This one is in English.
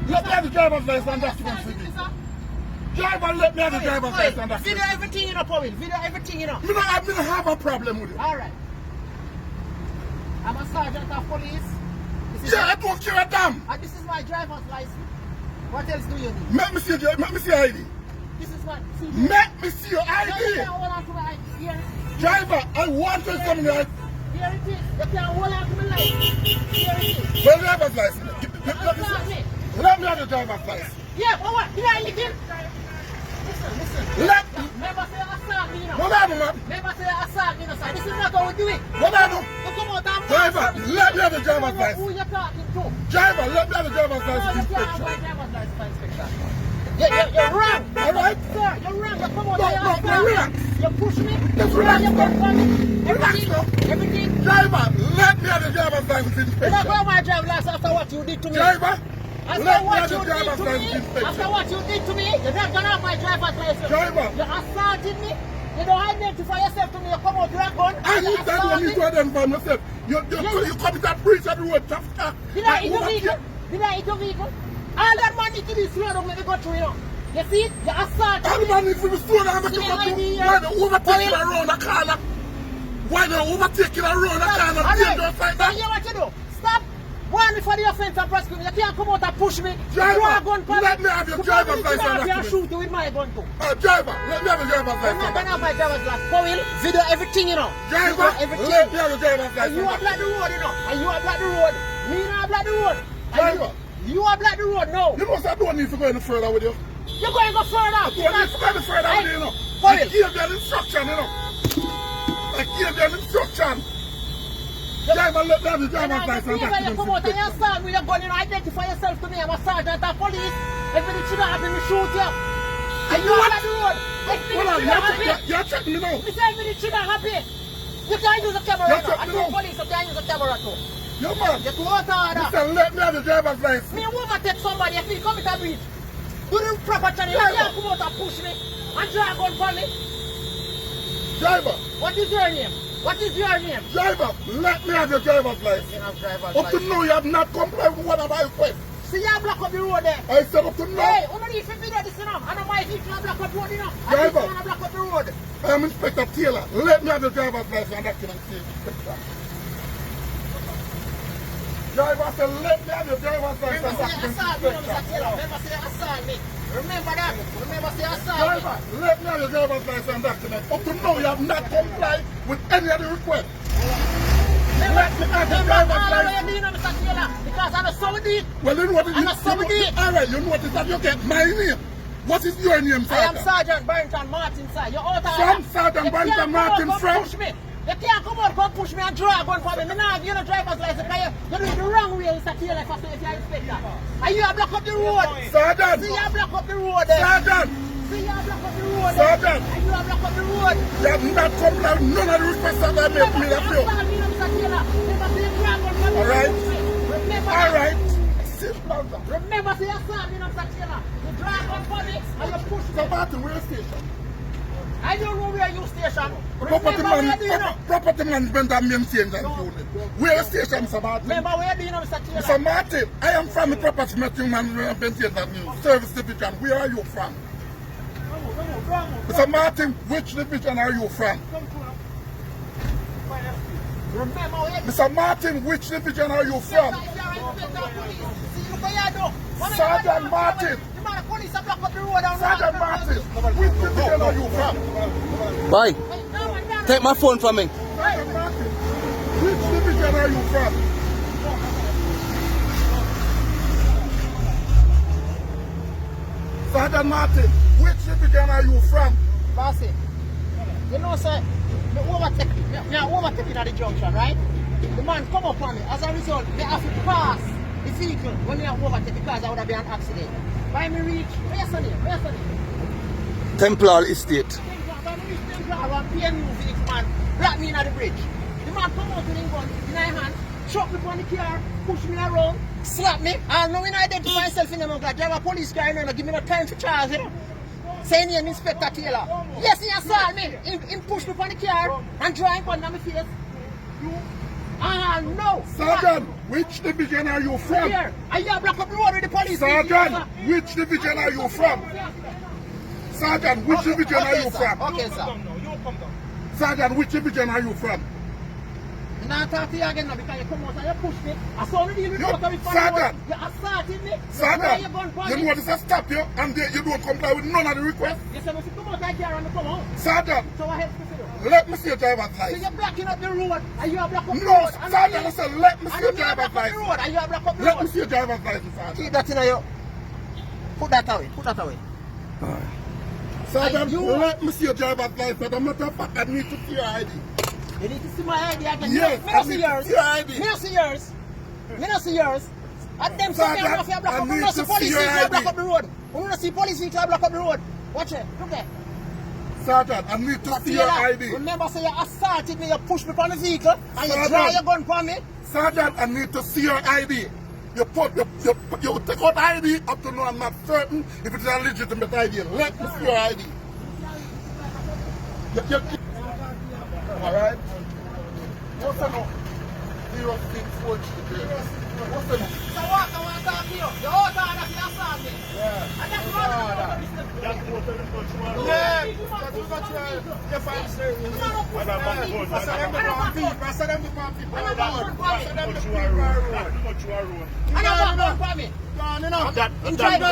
Let me have the driver's license and documents with you. Driver, let me have the driver's license and documents. Video everything, you know, Powell. Video everything, you know. Me don't have a problem with it. Alright. I'm a sergeant of police. Yeah, I don't care a damn. And this is my driver's license. What else do you need? Let me see your ID. This is what. Let me see your ID. Here. Driver, I want to examine your ID. Here it is. You can't hold on to my license. Here it is. Well, driver's license. Let me have the driver's license. Yeah, but what? Did I leave him? Listen. Never say assault me, you know. What happened, man? Never say assault me, you know, sir. This is not how we do it. What happened? You come out and Driver, let me have the driver's license. Who you talking to? Driver, let me have the driver's No, license you can't have inspection. my driver's license inspection. You're wrong. Alright? Sir, you're wrong. You come out No, and no, relax. You push me. Just relax, You no. come me. Relax, no. Everything. Driver, let me have the driver's license You don't inspection. go my driver's license after what you did to me. Driver, After let me what have the you did driver's to license me. inspection. After what you did to me. You're not gonna have my driver's license. Driver. You assaulted me. You don't identify yourself to me. You come out with a gun. I need that one to identify myself. You commit a breach of the road traffic act. Did I eat your vehicle? Did I eat your vehicle? All that money to be slowed down when they go through, you know. You see? You assaulted All the me. man needs to be stolen and See make the up ID, why they overtaking around the corner. Why they overtaking around the corner? Dangerous like So that. you know what you do? Stop. Warn me for the offense and prosecute me. You can't come out and push me. Driver, Throw a gun for let me. me have your To driver's come into the license house and document. shoot you with my gun too. Driver, let me have the driver's I'm not license. gonna have my driver's license. Powell, video everything, you know. Driver, Video everything. let me have the driver's And you license. are block the road, you know. And you are block the road. Me not block the road. Driver. You are block the road now. You know I don't need to go any further with you. You're going to go further. I don't need to go any further with you, you know. I Powell. gave you an instruction, you know. I gave you an instruction. Driver, let me have the driver's license. When you come out and you assault me, you're going to identify yourself to me. I'm a sergeant of police. Everything should have happened, we shoot you. And you are block the road. Hold on, you're checking me now. We say everything should have happened. You can't use a camera You're now. I checking me told now. police you can't use a camera too. Yo, man. You're too out of order. Listen, let me have the driver's license. Me overtake somebody if you come with a breach. Do the proper channel. You can't come out and push me and drag a gun for me. Driver, What is your name? What is your name? driver, let me have your driver's license. You have driver's Up to license. now, you have not complied with one of my requests. See you block up the road there. I said up to now, Hey, only if you video this, you know. I don't mind if you block up the road, you know. I Driver. just want to block up the road. I am Inspector Taylor. Let me have the driver's license and document, please, Inspector. Driver, I said, let me have your driver's license Remember and say document, assault me, Mr. Inspector. Taylor. Remember say assault me. Remember that. Remember say assault Driver, me. let me have your driver's license and document. Up to now, you have not complied with any of the requests. Let me have your driver's All the way license. you know, Mr. Taylor. Because I'm a Saudi. Well, you know what it is? I'm a Saudi. Alright, you know what it is that you get my name. What is your name, I am Sergeant? Sergeant Barrington Martin, sir. You're out of From order. Sergeant You Barrington can't come Martin, out, from? come push me. You can't come out, come push me and draw a gun for me. Me not have you no driver's license. You're doing it the wrong way, Mr. Taylor, if you're inspector. And you have blocked up the road. Sergeant! See, you have blocked up the road there. Sergeant! See, you have blocked up the road there. Sergeant! And you have blocked up the road. You have not complied with none of the requests that I made me of you. Alright? Alright? Simple as that. Remember, say you're sorry, Mr. Taylor. You drive on for me and you push So, me. Martin, where station? I don't know where you station. Property, Remember where you doing now. property management and maintenance and unit. Where station, Mr. Martin? Remember where you doing now, Mr. Taylor. Mr. Martin, I am from the property management and maintenance and unit. Service division. Where are you from? Mr. Martin, which division are you from? Remember where you Mr. Martin, which division are you from? Sergeant Martin. Sergeant Martin, which division are you from? Boy, take my phone from me. Sergeant Martin, which division are you from? Sergeant Martin, which division are you from? Bossy, you know, sir, me overtaking at the junction, right? The man come up on me. As a result, me have to pass the vehicle when me overtake because I would have been an accident. By me reach, where's the name? Where's the name? Templar Estate. When me reach Templar, one PMU vehicle man block me in the bridge. The man come out with his gun in my hand, chuck me on the car, push me around, slap me, and now when I identify myself in the monk, I drive a police car and give me no time for charge, you know. Saying name Inspector Taylor. Yes, he assault me. He push me on the car and draw him on my face. Ah, no. Sergeant, which division are you from? Here. Are you block up the road with the police? Sergeant, which division are you from? Sergeant, which division are you from? Okay, sir. Sergeant, which division are you from? I'm not talking to you again now because you come out and you push me. I saw the deal with Yo, you. Sergeant. You assaulted me. Sergeant, you you know this has stopped you and you don't comply with none of the requests. You said if you come out right here and you come out. Sergeant, So what helps me to do? let me see your driver's So license. you're blocking up the road and you are blocking up the No, road. Sergeant, I said let me see your And you are driver's blocking up the license. road and you are blocking up the Let me road. see your driver's license, Sergeant. Keep that in your... Put that away. Put that away. Sergeant, You- let me see your driver's license. As a matter of fact, I need to see your ID. You need to see my ID again. Yes, Me I not see need yours. to see your ID. Me not see yours. Me not see yours. And them Sergeant, second off you block I up. We need not see to police see your vehicle block ID. up the road. We not see police vehicle block up the road. Watch it. Look there. Sergeant, I need to see your ID. Remember, say you assaulted me, you pushed me from the vehicle, and you Sergeant. draw your gun from me. Sergeant, I need to see your ID. You take out ID up to now. I'm not certain if it's a legitimate ID. Let me see your ID. Alright? What's the number? 0643. What's the number? So what? I want to talk to you. The whole time that you assault me. Yeah. And that's what I'm going to do. Yeah, that's what you're fine, sir. And I'm not going for me. In tribal.